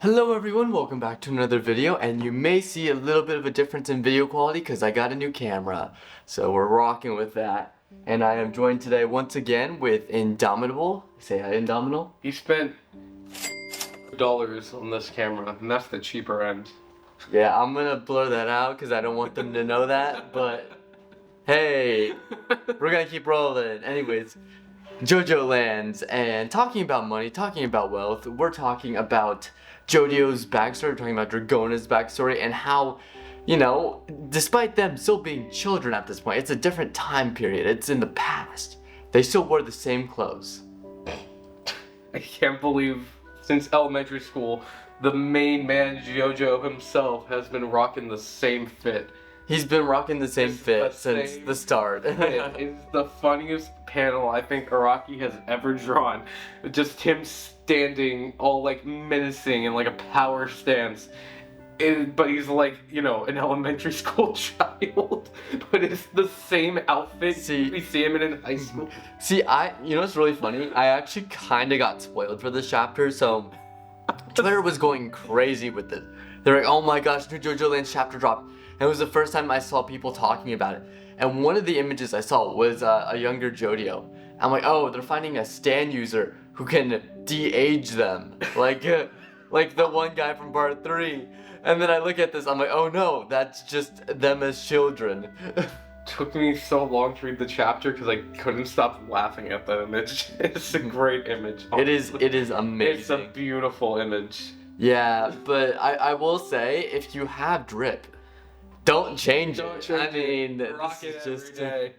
Hello everyone, welcome back to another video, and you may see a little bit of a difference in video quality because I got a new camera. So we're rocking with that. And I am joined today once again with Indomitable. Say hi, Indomitable. He spent dollars on this camera, and that's the cheaper end. Yeah, I'm gonna blur that out because I don't want them to know that, but hey, we're gonna keep rolling. Anyways, JOJOLANDS, and talking about money, talking about wealth, we're talking about Jodio's backstory, we're talking about Dragona's backstory, and how, you know, despite them still being children at this point, it's a different time period, it's in the past. They still wore the same clothes. I can't believe, since elementary school, the main man, JoJo himself, has been rocking the same fit. He's been rocking the same fit since the start. It's the funniest panel I think Araki has ever drawn. Just him standing all like menacing in like a power stance. But he's like, you know, an elementary school child. But it's the same outfit we see him in high school. See, you know what's really funny? I actually kind of got spoiled for this chapter, so Twitter was going crazy with it. They're like, oh my gosh, new JoJoLands chapter dropped. And it was the first time I saw people talking about it. And one of the images I saw was a younger Jodio. I'm like, oh, they're finding a Stan user who can de-age them. Like the one guy from part 3. And then I look at this, I'm like, oh no, that's just them as children. Took me so long to read the chapter because I couldn't stop laughing at the image. It's a great image. Honestly. It is amazing. It's a beautiful image. Yeah, but I will say, if you have drip, don't change it. I mean, rock this it is just every day.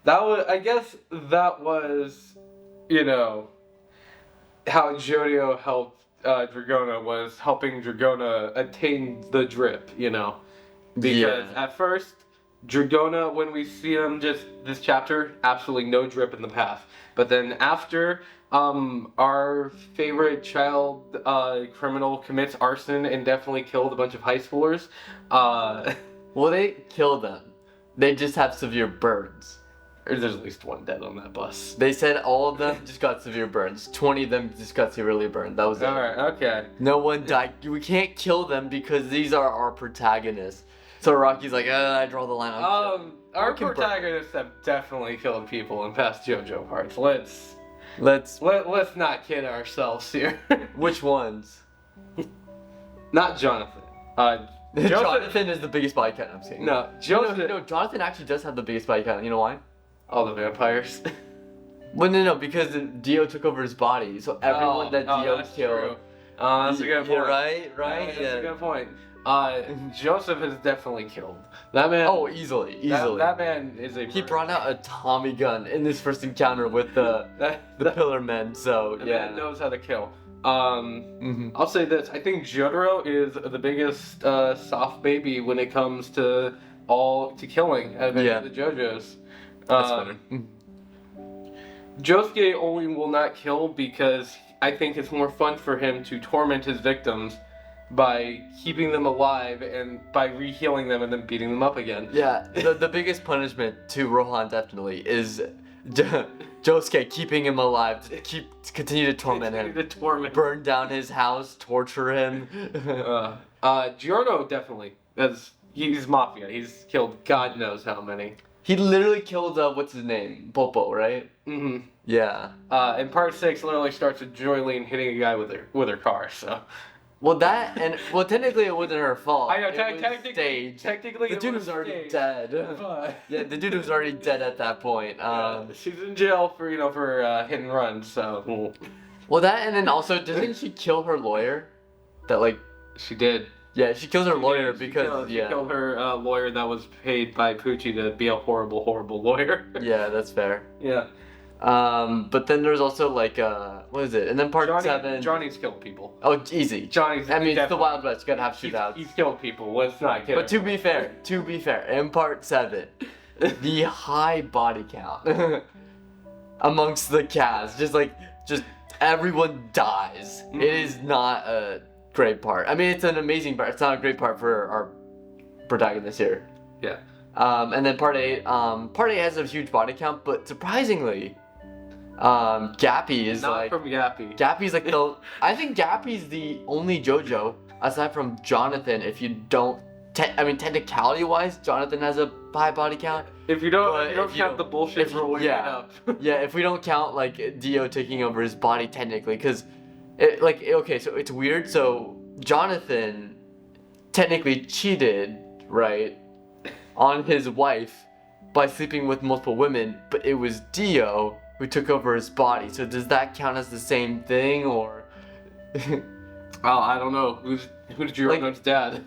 I guess that was, you know, how Jodio helped Dragona, was helping Dragona attain the drip, you know. Because at first, Dragona, when we see him just this chapter, absolutely no drip in the path. But then after our favorite child criminal commits arson and definitely killed a bunch of high schoolers. Well, they kill them. They just have severe burns. There's at least one dead on that bus. They said all of them just got severe burns. 20 of them just got severely burned. That was it. Alright, okay. No one died. We can't kill them because these are our protagonists. So Rocky's like, I draw the line. Our protagonists have definitely killed people in past JoJo parts. Let's not kid ourselves here. Which ones? Not Jonathan. Jonathan is the biggest body count I'm seeing. No, Jonathan actually does have the biggest body count. You know why? All the vampires. Well, no, because Dio took over his body, so everyone that Dio killed. True. That's a good point. Right? That's a good point. Joseph has definitely killed. That man. Oh, easily. That man is a. He brought out a Tommy gun in this first encounter with the Pillar Men. So that man knows how to kill. I'll say this. I think Jotaro is the biggest soft baby when it comes to killing out of any of the JoJos. That's better. Josuke only will not kill because I think it's more fun for him to torment his victims by keeping them alive and by re-healing them and then beating them up again. Yeah, the biggest punishment to Rohan definitely is Josuke keeping him alive, to continue to torment him. Burn down his house, torture him. Giorno definitely, he's mafia. He's killed God knows how many. He literally killed, what's his name? Popo, right? Mm-hmm. Yeah. And part 6 literally starts with Joylene hitting a guy with her car, so. Well, technically it wasn't her fault. I know, technically the dude was already dead. But... Yeah, the dude was already dead at that point. She's in jail for hit and run, so. Well, and then also, doesn't she kill her lawyer? She did. Yeah, she kills her lawyer because she killed her lawyer that was paid by Pucci to be a horrible, horrible lawyer. Yeah, that's fair. Yeah. But then there's also what is it? And then part 7. Johnny's killed people. Oh, easy. It's the Wild West. You gotta have shootouts. He's killed people. Let's not kidding. But to be fair, in part 7, the high body count amongst the cast, just everyone dies. Mm-hmm. It is not a great part. I mean, it's an amazing part. It's not a great part for our protagonist here. Yeah. And then part 8 has a huge body count, but surprisingly, Gappy is Not like from Yappy. Gappy's like the. I think Gappy's the only JoJo aside from Jonathan. If you don't, I mean, technicality wise, Jonathan has a high body count. If you don't count the bullshit rule we made up. Yeah, if we don't count like Dio taking over his body technically, because okay, so it's weird. So Jonathan technically cheated, right, on his wife by sleeping with multiple women, but it was Dio who took over his body. So does that count as the same thing, or? Well, I don't know. Who's Giorno's dad?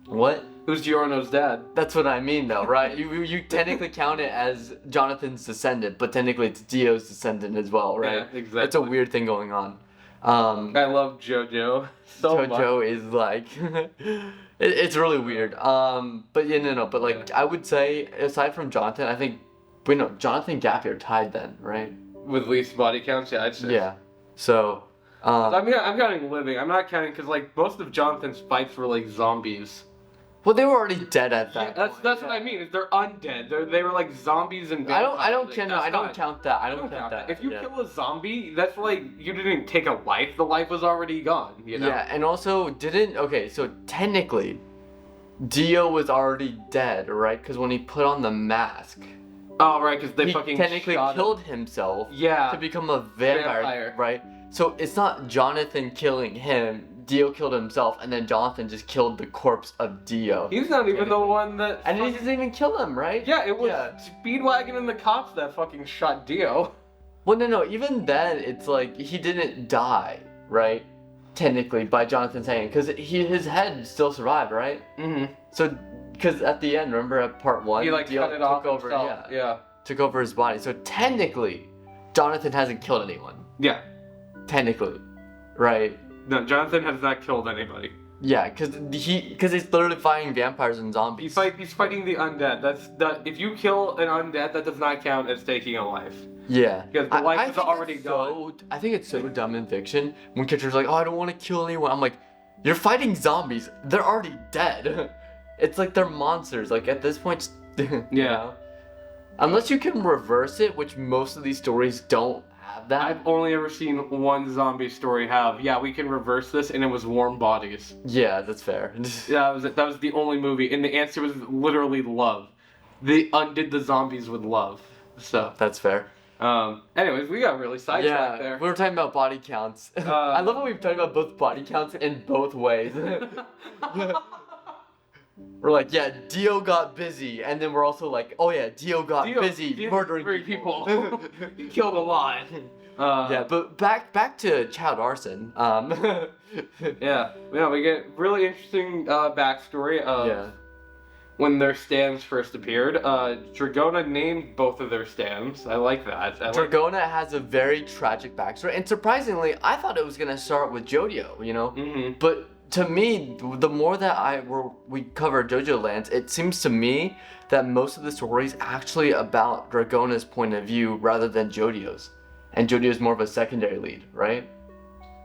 What? Who's Giorno's dad? That's what I mean, though, right? you technically count it as Jonathan's descendant, but technically it's Dio's descendant as well, right? Yeah, exactly. It's a weird thing going on. I love JoJo so much. JoJo is like, it's really weird. But yeah, no, but like I would say aside from Jonathan, I think, Jonathan and Gappy are tied then, right? With least body counts, yeah, I'd say. Yeah. So. I'm counting living. I'm not counting because like most of Jonathan's fights were like zombies. Well, they were already dead at that. Yeah, that's what I mean. Is they're undead. They were like zombies and vampires. I don't count that. I don't count that. If you kill a zombie, that's like you didn't take a life. The life was already gone. You know. Yeah, and also so technically, Dio was already dead, right? Because when he put on the mask. Oh right, because he fucking technically killed himself. Yeah. To become a vampire, right? So it's not Jonathan killing him. Dio killed himself, and then Jonathan just killed the corpse of Dio. He's not even the one that. And he doesn't even kill him, right? Yeah, it was Speedwagon and the cops that fucking shot Dio. Well, no. Even then, it's like he didn't die, right? Technically, by Jonathan's hand, because his head still survived, right? Mm-hmm. So, because at the end, remember at part 1, he like Dio cut it off over, himself. Yeah. Took over his body. So technically, Jonathan hasn't killed anyone. Yeah. Technically, right? No, Jonathan has not killed anybody. Yeah, because he's literally fighting vampires and zombies. He's fighting the undead. If you kill an undead, that does not count as taking a life. Yeah. Because the life is already gone. I think it's so dumb in fiction when characters are like, oh, I don't want to kill anyone. I'm like, you're fighting zombies. They're already dead. It's like they're monsters. Like at this point, yeah. You know? Unless you can reverse it, which most of these stories don't have that. I've only ever seen one zombie story have, we can reverse this, and it was Warm Bodies. Yeah, that's fair. Yeah, that was the only movie, and the answer was literally love. They undid the zombies with love. So that's fair. Anyways, we got really sidetracked there. We were talking about body counts. I love how we've talked about both body counts in both ways. We're like, yeah, Dio got busy, and then we're also like, oh yeah, Dio got busy murdering people. He killed a lot. Yeah, but back to child arson. Yeah, we get really interesting backstory of when their stands first appeared. Dragona named both of their stands. I like that. Dragona has a very tragic backstory, and surprisingly, I thought it was gonna start with Jodio, you know? Mm-hmm. But to me, the more that we cover JoJoLands, it seems to me that most of the story is actually about Dragona's point of view rather than Jodio's. And Jodio's more of a secondary lead, right?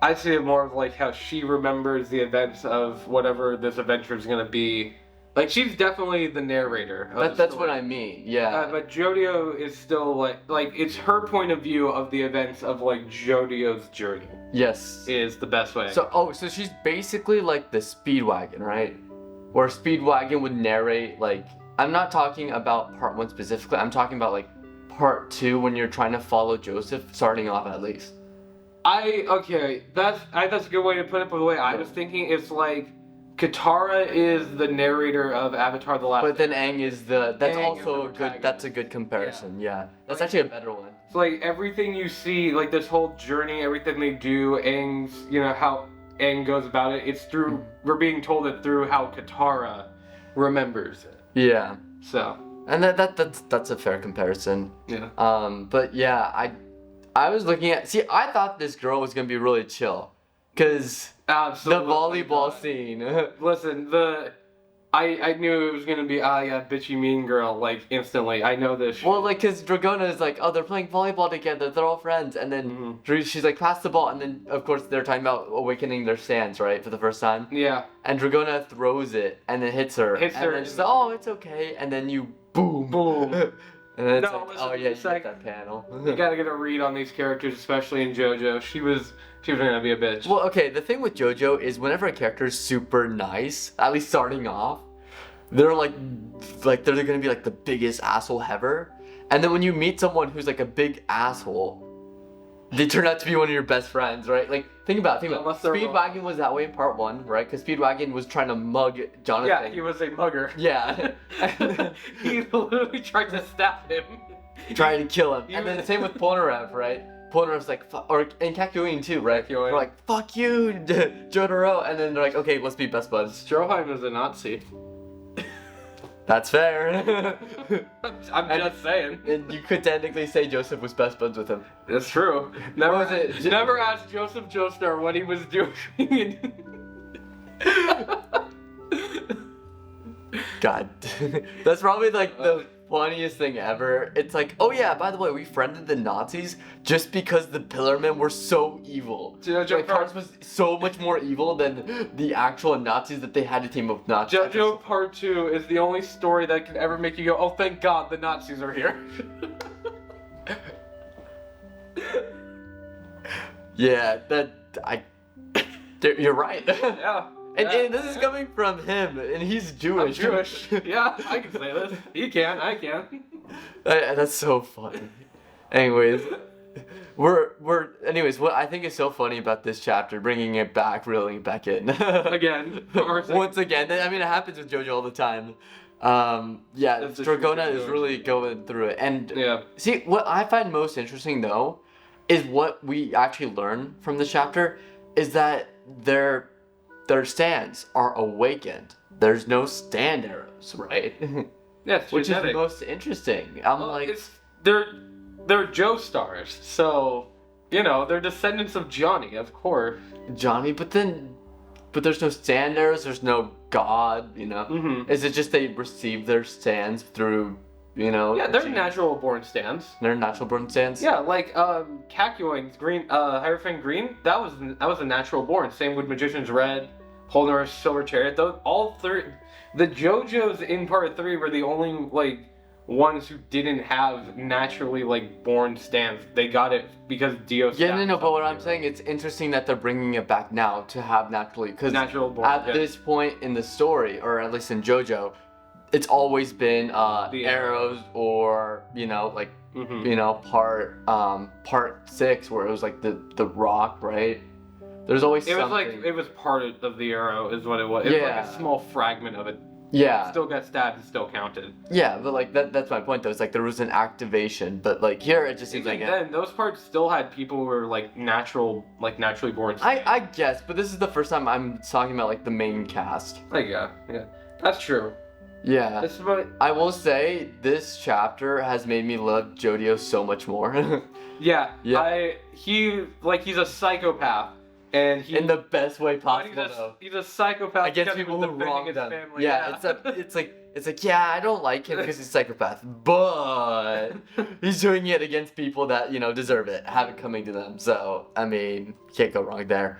I see it more of like how she remembers the events of whatever this adventure is gonna be. Like, she's definitely the narrator. That's what I mean, yeah. But Jodio is still like it's her point of view of the events of like Jodio's journey. Yes. Is the best way. So she's basically like the Speedwagon, right? Where Speedwagon would narrate, like, I'm not talking about part 1 specifically, I'm talking about like part 2 when you're trying to follow Joseph, starting off at least. That's a good way to put it, but the way I was thinking, it's like Katara is the narrator of Avatar: The Last. But then Aang is that's a good comparison. Yeah. That's actually a better one. So like everything you see, like this whole journey, everything they do, Aang's, how Aang goes about it, it's through we're being told it through how Katara remembers it. Yeah. So. And that's a fair comparison. Yeah. But yeah, I was looking at I thought this girl was gonna be really chill. Cause absolutely the volleyball scene. Listen, I knew it was gonna be bitchy mean girl like instantly. I know this. Well, like, cause Dragona is like, oh, they're playing volleyball together. They're all friends, and then she's like, pass the ball, and then of course they're talking about awakening their stands, right, for the first time. Yeah. And Dragona throws it and then hits her. And then she's like, oh, it's okay, and then you boom. And then it's No, like, listen, oh yeah, you it's get like- that panel. You gotta get a read on these characters, especially in JoJo. She was gonna be a bitch. Well, okay, the thing with JoJo is whenever a character is super nice, at least starting off, they're like they're gonna be like the biggest asshole ever. And then when you meet someone who's like a big asshole, they turn out to be one of your best friends, right? Like, think about it. Unless they're Speedwagon was that way in part 1, right? Because Speedwagon was trying to mug Jonathan. Yeah, he was a mugger. Yeah. He literally tried to stab him. Trying to kill him. And then same with Polnareff, right? Polnareff's like, and Kakyoin too, right? Kakyoin. They're like, fuck you, Jotaro. And then they're like, okay, let's be best buds. Stroheim is a Nazi. That's fair. I'm just saying. And you could technically say Joseph was best buds with him. That's true. Never, was it? never asked Joseph Joestar what he was doing. God. That's probably like the funniest thing ever. It's like, oh yeah, by the way, we friended the Nazis just because the Pillarmen were so evil. JoJo Like, Parts was so much more evil than the actual Nazis that they had to team up with Nazis. JoJo Part 2 is the only story that can ever make you go, oh, thank God the Nazis are here. Yeah, you're right. Yeah. And this is coming from him, and he's Jewish. I'm Jewish. Yeah, I can say this. He can, I can. That's so funny. Anyways, anyways, what I think is so funny about this chapter, bringing it back, reeling it back in. Again. Once again, I mean, it happens with JoJo all the time. Yeah, That's a Dragona true is really going through it. And Yeah. see, what I find most interesting, though, is what we actually learn from this chapter is that their stands are awakened. There's no stand arrows, right? Yeah, it's Which genetic. is most interesting. I'm Well, like, they're Joestars, so you know they're descendants of Johnny, of course. Johnny, but there's no stand arrows. There's no god, you know. Mm-hmm. Is it just they receive their stands through, you know? Yeah, they're genes? natural born stands. They're natural born stands. Yeah, like Kakyoin's green, Hierophant green. That was a natural born. Same with Magician's Red, Polnareff's Silver Chariot. Those all three, the JoJos in Part 3 were the only like ones who didn't have naturally like born stands. They got it because Dio. Yeah, no, but what I'm saying, it's interesting that they're bringing it back now to have naturally, because Natural born, at yeah. this point in the story, or at least in JoJo, it's always been The arrows, or you know, like Mhm. you know, part 6 where it was like the rock, right? There's always It was something. like it was part of the arrow, is what it was. It was like Yeah. a small fragment of it. yeah, Still got stabbed and still counted. yeah, but like that's my point though. It's like there was an activation, but like here it just seems Even like then, those parts still had people who were like naturally born. I guess, but this is the first time I'm talking about like the main cast. Like yeah, that's true. Yeah. This is what. I will say this chapter has made me love Jodio so much more. Yeah, Yeah. he's a psychopath, and he In the best way but possible though. he's a psychopath Against because people he's who defending wronged his them. family. Yeah, it's like yeah, I don't like him because he's a psychopath, but he's doing it against people that, you know, deserve it, have it coming to them. So I mean, can't go wrong there.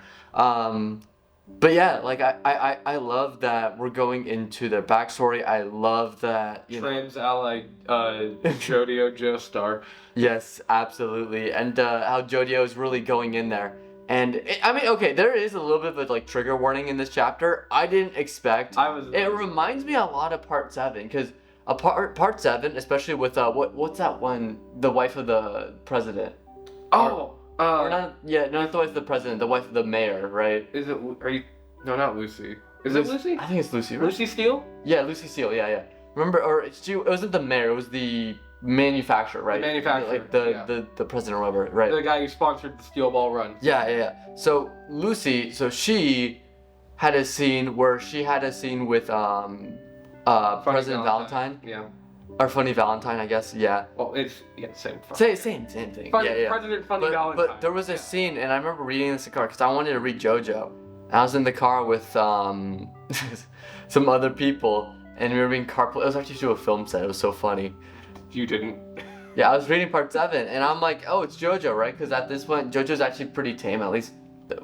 But yeah, like I love that we're going into their backstory. I love that, you know. Trans ally Jodio Joestar. Yes, absolutely. And how Jodio is really going in there. And I mean, okay, there is a little bit of a like trigger warning in this chapter. I didn't expect. It reminds me a lot of Part 7, because Part 7, especially with what's that one? The wife of the president. Oh. Or not? Yeah, no, not the wife of the president. The wife of the mayor, right? Is it? Are you? No, not Lucy. Is it Lucy? I think it's Lucy. Right? Lucy Steele? Yeah, Lucy Steele. Yeah. Remember, or it wasn't the mayor. It was the manufacturer, right? The manufacturer, like the president or whatever, right? The guy who sponsored the Steel Ball Run. Yeah. So Lucy, she had a scene with President Valentine. Yeah. Or Funny Valentine, I guess. Yeah. Well, it's same. Same thing. Yeah. President Funny Valentine. But there was a scene, and I remember reading this in the car because I wanted to read JoJo. And I was in the car with some other people, and we were being carpool. It was actually to a film set. It was so funny. You didn't. Yeah, I was reading Part 7, and I'm like, oh, it's JoJo, right? Because at this point, JoJo's actually pretty tame, at least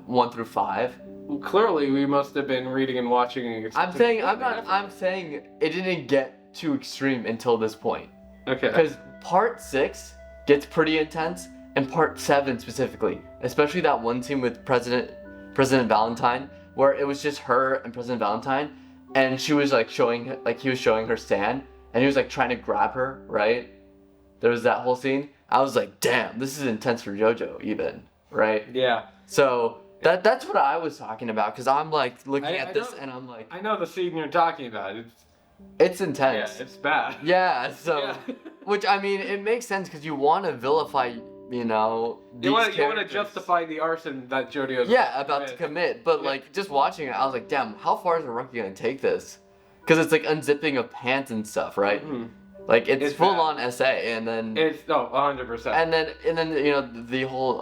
1 through 5. Well, clearly, we must have been reading and watching. I'm saying it didn't get too extreme until this point. Okay. Because part 6 gets pretty intense, and part 7 specifically, especially that one scene with President Valentine, where it was just her and President Valentine, and she was like he was showing her stand, and he was like trying to grab her, right? There was that whole scene. I was like, damn, this is intense for JoJo even, right? Yeah. So that's what I was talking about, because I'm like looking at this and I'm like, I know the scene you're talking about. It's intense. Yeah, it's bad. Yeah, so Yeah. which I mean, it makes sense because you want to vilify, you know, these you want to characters. justify the arson that Jodio's about to commit, but like just watching it, I was like, damn, how far is Araki gonna take this? Because it's like unzipping of pants and stuff, right? Mm-hmm. Like it's full bad. on essay, and then 100%. and then you know the whole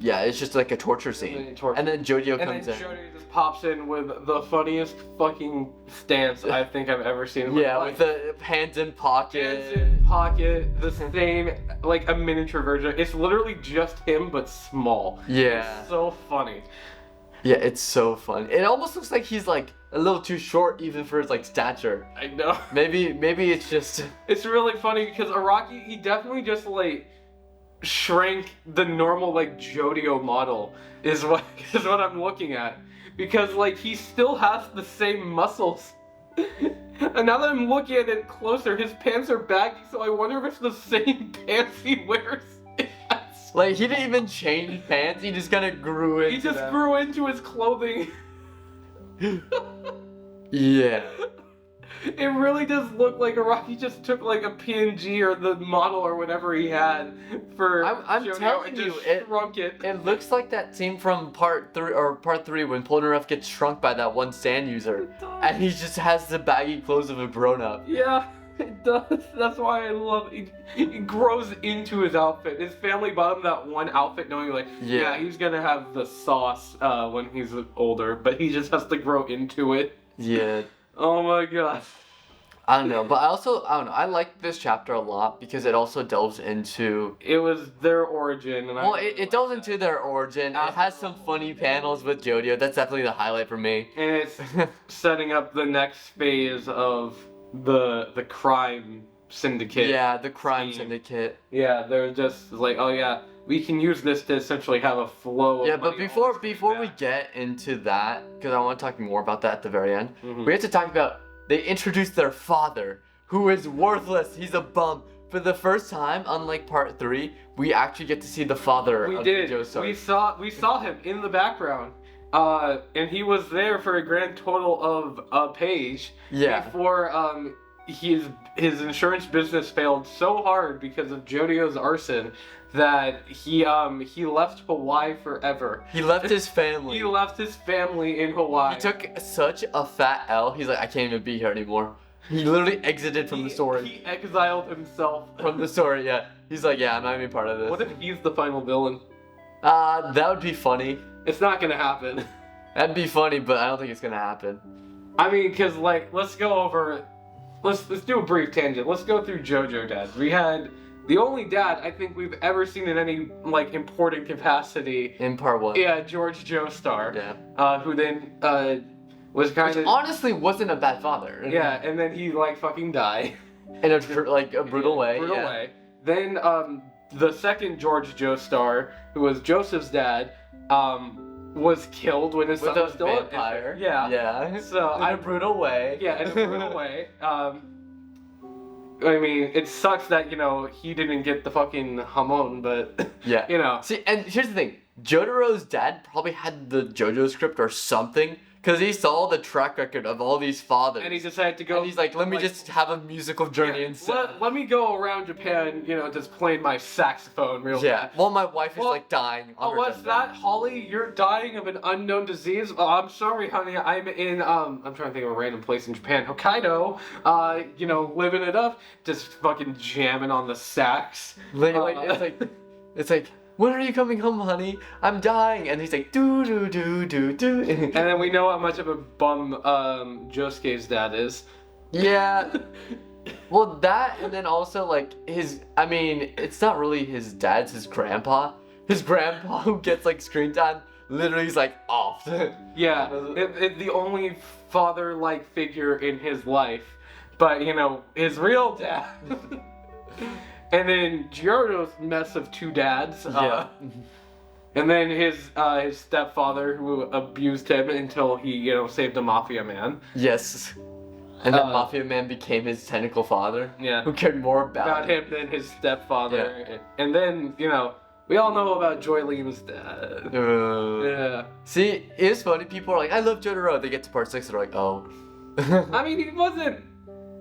it's just like a torture scene, and then Jodio comes in. Jodio just pops in with the funniest fucking stance I think I've ever seen in my life. With the hands in pocket. Hands in pocket, the same, like a miniature version. It's literally just him, but small. Yeah. It's so funny. Yeah, it's so fun. It almost looks like he's like a little too short even for his like stature. I know. Maybe it's just. It's really funny because Araki, he definitely just like shrank the normal like Jodio model is what I'm looking at, because like he still has the same muscles. And now that I'm looking at it closer, his pants are baggy, so I wonder if it's the same pants he wears. Like he didn't even change pants. He just kind of grew into. He just grew into his clothing. Yeah. It really does look like Araki just took like a PNG or the model or whatever he had for. I'm Jodio telling and you, just shrunk it. It looks like that scene from part 3 when Polnareff gets shrunk by that one stand user, and he just has the baggy clothes of a grown up. Yeah, it does. That's why I love it. He grows into his outfit. His family bought him that one outfit knowing like, yeah he's gonna have the sauce when he's older, but he just has to grow into it. Yeah. Oh my gosh. I don't know, but I don't know. I like this chapter a lot because it also delves into. It was their origin. And it delves into their origin. It has some funny panels with Jodio. That's definitely the highlight for me. And it's setting up the next phase of the crime syndicate. Yeah, the crime scheme. syndicate. Yeah, they're just like, oh yeah, we can use this to essentially have a flow of Yeah, but money before we get into that, because I want to talk more about that at the very end, Mhm. we have to talk about, they introduced their father, who is worthless. He's a bum. For the first time, unlike part 3, we actually get to see the father of JoJo. We saw him in the background. And he was there for a grand total of a page. Yeah. Before his insurance business failed so hard because of Jodio's arson that he left Hawaii forever. He left his family. He left his family in Hawaii. He took such a fat L. He's like, I can't even be here anymore. He literally exited from the story. He exiled himself from the story. Yeah. He's like, yeah, I'm not even part of this. What if he's the final villain? That would be funny. It's not gonna happen. That'd be funny, but I don't think it's gonna happen. I mean, cause like, let's do a brief tangent. Let's go through JoJo dads. We had the only dad I think we've ever seen in any like important capacity. In part 1. Yeah, George Joestar. Yeah. Who then was kind of honestly wasn't a bad father. Yeah, and then he like fucking died. In a brutal way. Brutal way. Then the second George Joestar, who was Joseph's dad, was killed when his son was still a vampire. Yeah. Yeah. So in a brutal way. Yeah, in a brutal way. I mean, it sucks that, you know, he didn't get the fucking hamon, but yeah. You know. See, and here's the thing. Jotaro's dad probably had the JoJo script or something, because he saw the track record of all these fathers. And he decided to go. And he's like, let me just have a musical journey instead. Let me go around Japan, you know, just playing my saxophone real fast. While my wife is like dying. Oh, what's that? Holly, you're dying of an unknown disease? Oh, I'm sorry, honey. I'm in, I'm trying to think of a random place in Japan. Hokkaido. You know, living it up. Just fucking jamming on the sax. It's like, when are you coming home, honey? I'm dying. And he's like, do do do do do. And then we know how much of a bum Josuke's dad is. Yeah. Well, that, and then also like it's not really his dad's, his grandpa. His grandpa who gets like screen time literally is like off. Yeah, it's the only father-like figure in his life. But, you know, his real dad And then Giorgio's mess of two dads. Yeah. And then his stepfather who abused him until he, saved a mafia man. Yes. And then Mafia Man became his technical father. Yeah. Who cared more about him than his stepfather. Yeah. And then, we all know about Joylene's dad. Yeah. See, it's funny. People are like, I love Jotaro. They get to part 6, they're like, oh. I mean, he wasn't.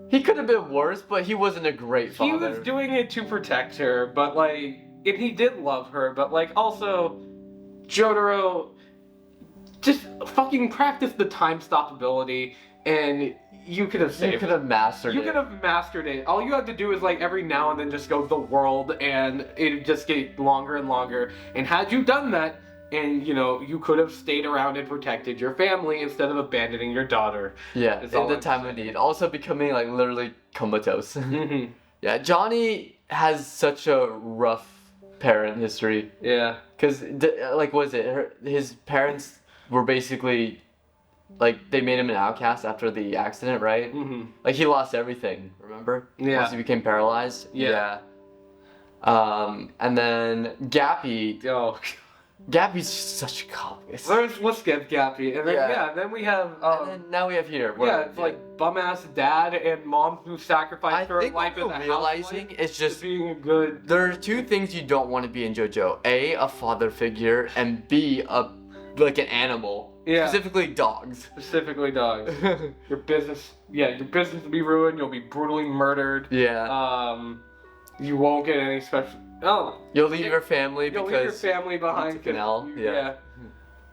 He could have been worse, but he wasn't a great father. He was doing it to protect her, but and he did love her, but also, Jotaro just fucking practiced the time stop ability, and you could have saved. You could have mastered it. You could have mastered it. All you had to do is every now and then just go the world, and it'd just get longer and longer. And had you done that, and you could have stayed around and protected your family instead of abandoning your daughter. Yeah, in the time of need. Also becoming literally comatose. Mm-hmm. Yeah, Johnny has such a rough parent history. Yeah. Because, his parents were basically, they made him an outcast after the accident, right? Mm-hmm. He lost everything, remember? Yeah. Once he became paralyzed. Yeah. And then Gappy. Oh. Gappy's such a comic. Let's skip Gappy. And then, then we have... and then now we have here. Bum-ass dad and mom who sacrificed her life as a realizing it's just being a good... There are two things you don't want to be in JoJo. A father figure, and B, an animal. Yeah. Specifically dogs. Specifically dogs. Your business will be ruined. You'll be brutally murdered. Yeah. You won't get any special... Oh. You'll leave your family You'll leave your family behind.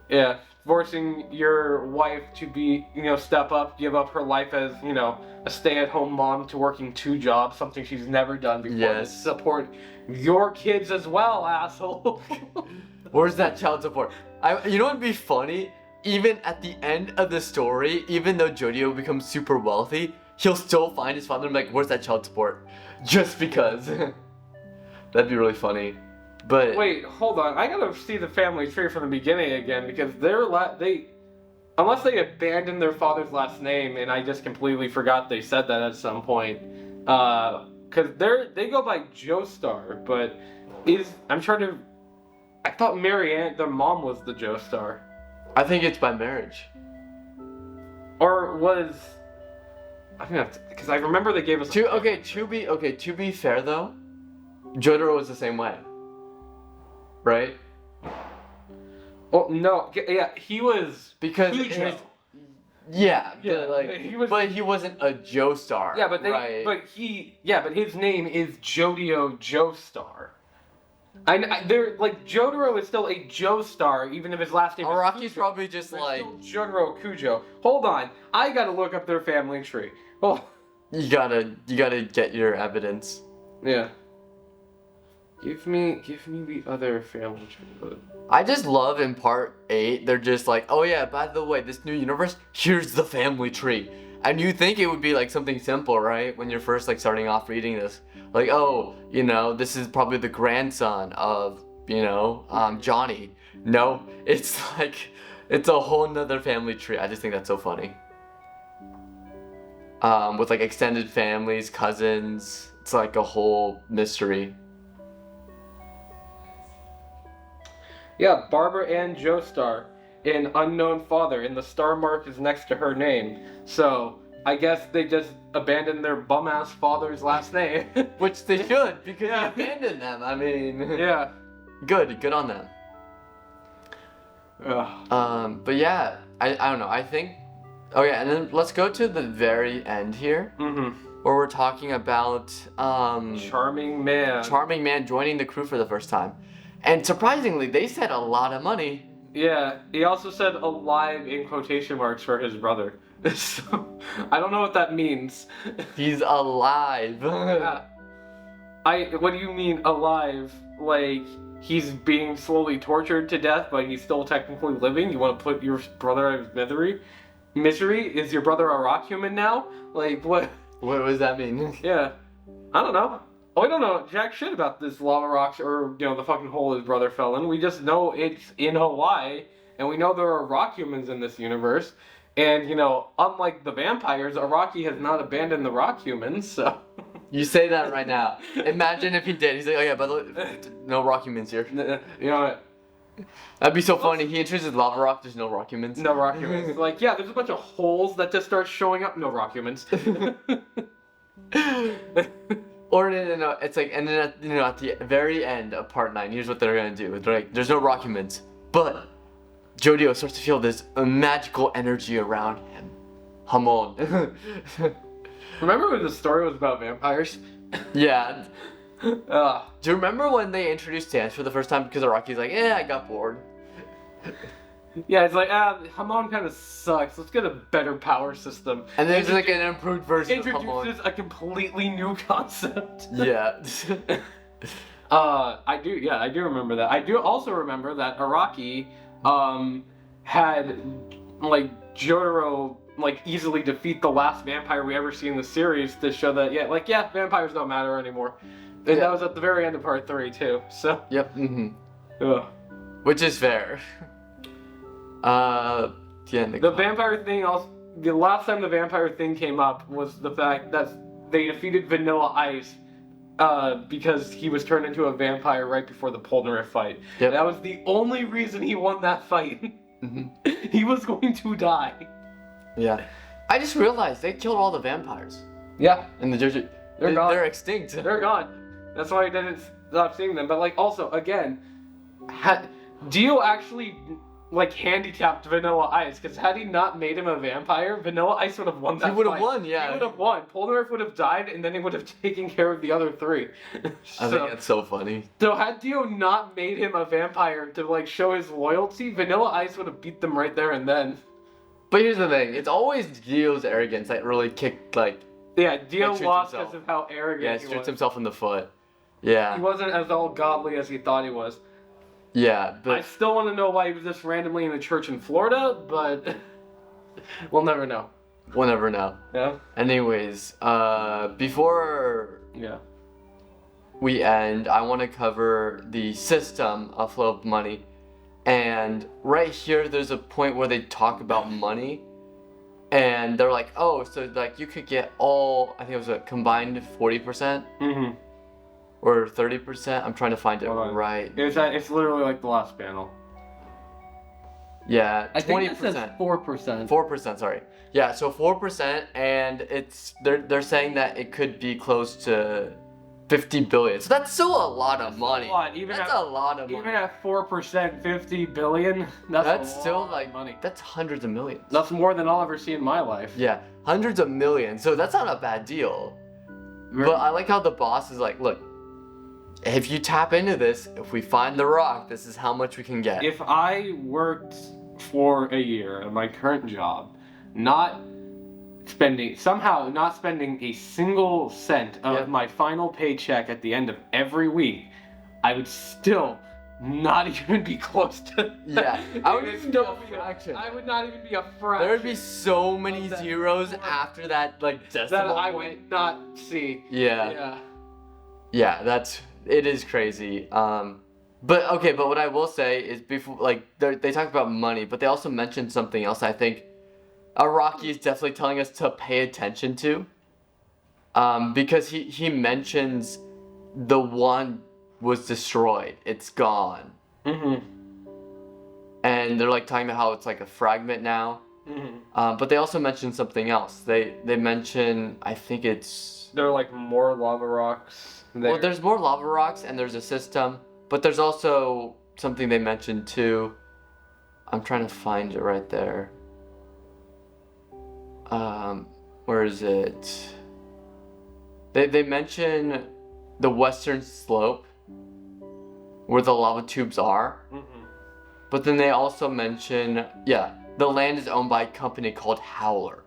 Yeah. Forcing your wife to be, step up, give up her life as, a stay-at-home mom to working 2 jobs, something she's never done before. Yes. To support your kids as well, asshole. Where's that child support? You know what'd be funny? Even at the end of the story, even though Jodio becomes super wealthy, he'll still find his father and be like, where's that child support? Just because. That'd be really funny. But wait, hold on. I gotta see the family tree from the beginning again because unless they abandoned their father's last name, and I just completely forgot they said that at some point. Because they go by Joestar, but I thought Marianne, their mom, was the Joestar. I think it's by marriage. Or was... I think that's... Because I remember they gave us... To be fair though, Jotaro was the same way. Right? Oh, no. Yeah, he was... Because... but he wasn't a Joestar. Yeah, but right? but his name is Jodio Joestar. Jotaro is still a Joestar, even if his last name is Araki's Kujo. probably just Jotaro Kujo. Hold on, I gotta look up their family tree. Oh. You gotta get your evidence. Yeah. Give me the other family tree. I just love in part 8, they're just like, oh yeah, by the way, this new universe, here's the family tree. And you think it would be something simple, right? When you're first starting off reading this. This is probably the grandson of, Johnny. No, it's it's a whole nother family tree. I just think that's so funny. With extended families, cousins, it's a whole mystery. Yeah, Barbara Ann Joestar, an unknown father, and the star mark is next to her name. So, I guess they just abandoned their bum-ass father's last name. Which they should, because they abandoned them. I mean... Yeah. Good on them. Ugh. But yeah, I don't know, I think... Oh yeah, and then let's go to the very end here. Mm-hmm. Where we're talking about... Charmingman. Charmingman joining the crew for the first time. And surprisingly, they said a lot of money. Yeah, he also said alive in quotation marks for his brother. So, I don't know what that means. He's alive. Yeah. What do you mean alive? He's being slowly tortured to death, but he's still technically living? You want to put your brother out of misery? Misery? Is your brother a rock human now? What? What does that mean? Yeah. I don't know. We don't know jack shit about this lava rocks or, the fucking hole his brother fell in. We just know it's in Hawaii, and we know there are rock humans in this universe. And, unlike the vampires, Araki has not abandoned the rock humans, so... You say that right now. Imagine if he did. He's like, oh yeah, by the way, no rock humans here. You know what? That'd be so funny. He introduces lava rock. There's no rock humans. No rock humans. Like, yeah, there's a bunch of holes that just start showing up. No rock humans. Or no, it's like, and then at the very end of part 9, here's what they're gonna do. They're like, there's no rock humans, but Jodio starts to feel this magical energy around him. Hamon. Remember when the story was about vampires? Yeah. Do you remember when they introduced dance for the first time? Because Araki's like, I got bored. Yeah, it's like, Hamon kind of sucks. Let's get a better power system. And then there's like an improved version of Hamon. Introduces a completely new concept. Yeah. I do remember that. I do also remember that Araki, had, like, Jotaro, like, easily defeat the last vampire we ever see in the series to show that, vampires don't matter anymore. And that was at the very end of part 3, too, so. Yep, Ugh. Which is fair. The vampire thing also, the last time the vampire thing came up was the fact that they defeated Vanilla Ice, because he was turned into a vampire right before the Polnareff fight. Yep. That was the only reason he won that fight. He was going to die. Yeah. I just realized they killed all the vampires. Yeah. And the JOJO, They're gone. They're extinct. They're gone. That's why I didn't stop seeing them. But, like, also, again, Dio actually, like, handicapped Vanilla Ice, because had he not made him a vampire, Vanilla Ice would have won that fight. He would have won, yeah. He would have won. Polnareff would have died, and then he would have taken care of the other 3. I think that's so funny. So had Dio not made him a vampire to, like, show his loyalty, Vanilla Ice would have beat them right there and then. But here's the thing, it's always Dio's arrogance that really kicked, like... Yeah, Dio lost because of how arrogant he was. Yeah, shoots himself in the foot. Yeah. He wasn't as all godly as he thought he was. Yeah, but... I still want to know why he was just randomly in a church in Florida, but... we'll never know. We'll never know. Yeah? Anyways, before... Yeah. we end, I want to cover the system of flow of money. And right here, there's a point where they talk about money. And they're like, oh, so like you could get all, I think it was a combined 40%? Mm-hmm. Or 30%? I'm trying to find it right. It's literally like the last panel. Yeah, 20%. I think it says 4%. 4%, sorry. Yeah, so 4%, and they're saying that it could be close to 50 billion. So that's still a lot of money. That's a lot of money. Even at 4%, 50 billion, that's still like money. That's hundreds of millions. That's more than I'll ever see in my life. Yeah, hundreds of millions. So that's not a bad deal. But I like how the boss is like, look, if you tap into this, if we find the rock, this is how much we can get. If I worked for a year at my current job, not spending a single cent of my final paycheck at the end of every week, I would still not even be close to. Yeah, I would even be a fraction. I would not even be a fraction. There would be so many zeros after that, like decimal that I point. would not see. Yeah. Yeah, it is crazy. But what I will say is before, like, they talk about money, but they also mentioned something else. I think Araki is definitely telling us to pay attention to, because he mentions the one was destroyed. It's gone. Mm-hmm. And they're like talking about how it's like a fragment now. Mm-hmm. But they also mentioned something else. They mention, I think it's... There are like more lava rocks there. Well, there's more lava rocks and there's a system, but there's also something they mentioned too. I'm trying to find it right there. Where is it? They mention the western slope where the lava tubes are. Mm-hmm. But then they also mention, the land is owned by a company called Howler.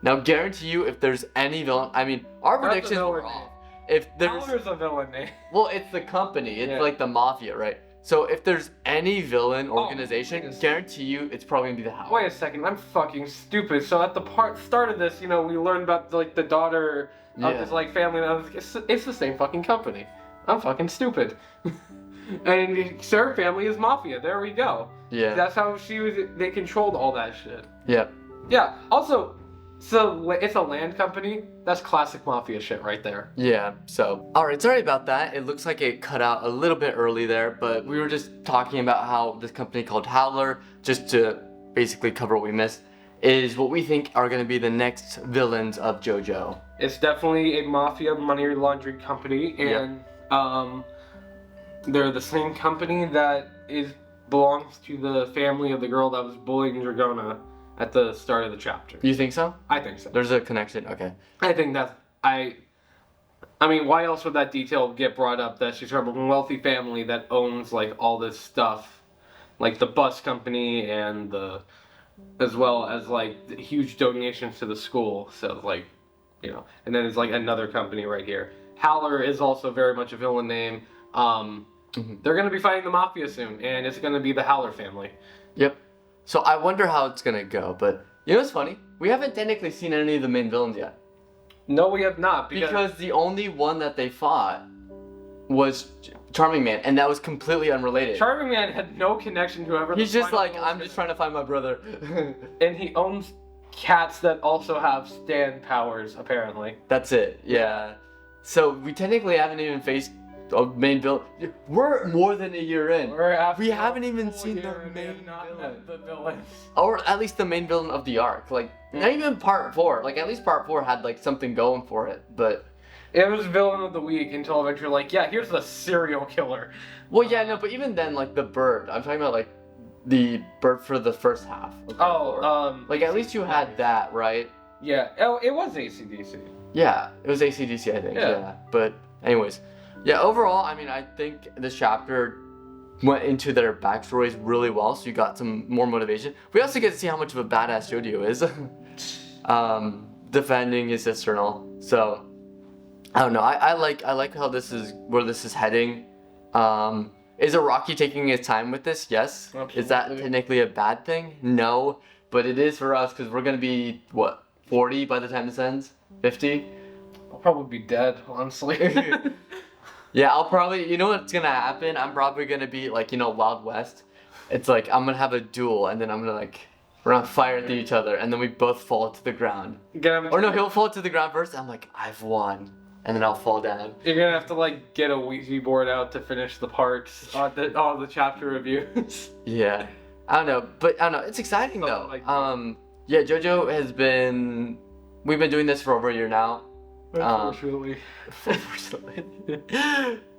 Now, guarantee you, if there's any villain, I mean, our predictions were off. If there's Howler's a villain name. Well, it's the company. It's like the mafia, right? So if there's any villain organization, guarantee you, it's probably gonna be the Howler. Wait a second, I'm fucking stupid. So at the start of this, we learned about like the daughter of this like family. And I was like, it's the same fucking company. I'm fucking stupid. And her family is mafia. There we go. Yeah. That's how they controlled all that shit. Yeah. Yeah. Also, So it's a land company. That's classic mafia shit right there. Yeah, so. Alright, sorry about that. It looks like it cut out a little bit early there, but we were just talking about how this company called Howler, just to basically cover what we missed, is what we think are going to be the next villains of JoJo. It's definitely a mafia money laundering company, and they're the same company that belongs to the family of the girl that was bullying Dragona at the start of the chapter. You think so? I think so. There's a connection, okay. I think that's I mean, why else would that detail get brought up that she's from a wealthy family that owns like all this stuff, like the bus company and as well as like the huge donations to the school. So like, you know, and then there's like another company right here. Howler is also very much a villain name. They're gonna be fighting the mafia soon, and it's gonna be the Howler family. Yep. So I wonder how it's gonna go, but you know what's funny? We haven't technically seen any of the main villains yet. No, we have not. Because the only one that they fought was Charmingman, and that was completely unrelated. Charmingman had no connection to whoever. He's just like, I'm just trying to find my brother. And he owns cats that also have stand powers, apparently. That's it, yeah. So we technically haven't even faced a main villain. We're more than a year in. We haven't even seen the main villain. Or at least the main villain of the arc. Like, not even part 4. Like, at least part 4 had, like, something going for it, but... It was villain of the week until eventually, like, yeah, here's the serial killer. Well, yeah, no, but even then, like, the bird. I'm talking about, like, the bird for the first half of part 4. Like, at least you had that, right? Yeah. Oh, it was AC/DC. Yeah, it was AC/DC, I think, yeah. But, anyways... Yeah, overall, I mean, I think this chapter went into their backstories really well, so you got some more motivation. We also get to see how much of a badass Jodio is, defending his sister and all. So, I don't know. I like how where this is heading. Is Araki taking his time with this? Yes. Absolutely. Is that technically a bad thing? No, but it is for us because we're gonna be what 40 by the time this ends. 50. I'll probably be dead, honestly. Yeah, I'll probably, you know what's gonna happen? I'm probably gonna be like, you know, Wild West. It's like, I'm gonna have a duel, and then I'm gonna like, we're gonna fire at each other, and then we both fall to the ground. Or no, he'll fall to the ground first, I'm like, I've won. And then I'll fall down. You're gonna have to like, get a Ouija board out to finish the parts on the chapter reviews. Yeah. I don't know, but I don't know, it's exciting though. Yeah, JoJo has we've been doing this for over a year now. Unfortunately.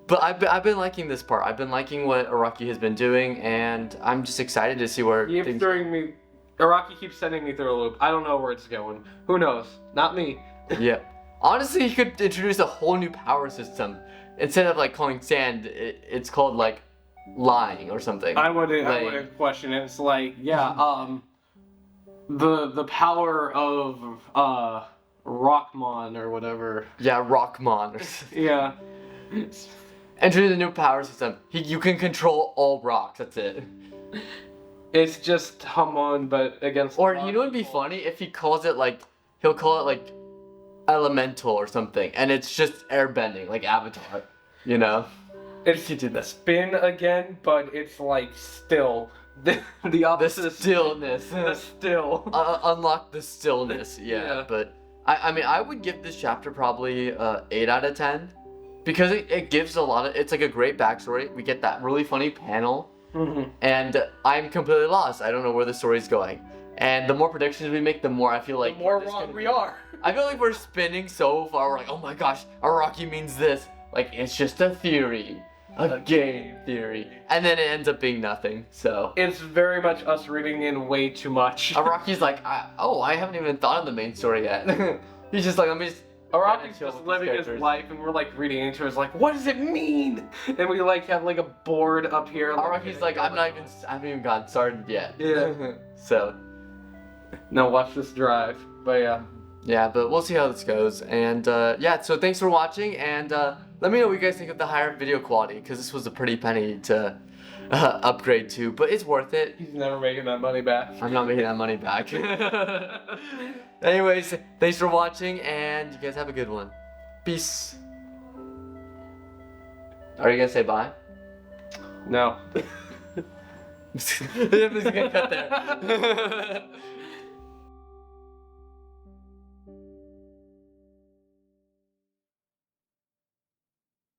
But I've been liking this part. I've been liking what Araki has been doing, and I'm just excited to see where Araki keeps sending me through a loop. I don't know where it's going. Who knows? Not me. Yeah. Honestly, he could introduce a whole new power system. Instead of like calling sand, it's called like lying or something. I wouldn't question it. It's like, yeah, the power of Rockmon or whatever. Yeah, Rockmon. Yeah. Introduce a new power system. You can control all rocks. That's it. It's just Hamon, but against. Or you know what'd be funny if he calls it like he'll call it like elemental or something, and it's just airbending like Avatar. You know. It's the spin again, but it's like still. The opposite. The stillness. The still. Unlock the stillness. Yeah. But I mean, I would give this chapter probably 8 out of 10. Because it gives a lot of, it's like a great backstory. We get that really funny panel. And I'm completely lost. I don't know where the story's going. And the more predictions we make, the more I feel like... The more wrong we are. I feel like we're spinning so far. We're like, oh my gosh, Araki means this. Like, it's just a theory. A game theory. And then it ends up being nothing, so... It's very much us reading in way too much. Araki's like, I haven't even thought of the main story yet. He's just like, let me just... Araki's just living his life, and we're like reading into it. It's like, what does it mean? And we like have like a board up here. Araki's like, I haven't even gotten started yet. Yeah. So. Now watch this drive. But yeah. Yeah, but we'll see how this goes. And yeah, so thanks for watching, and let me know what you guys think of the higher video quality, because this was a pretty penny to upgrade to, but it's worth it. He's never making that money back. I'm not making that money back. Anyways, thanks for watching, and you guys have a good one. Peace. Are you gonna say bye? No. I'm just gonna cut there.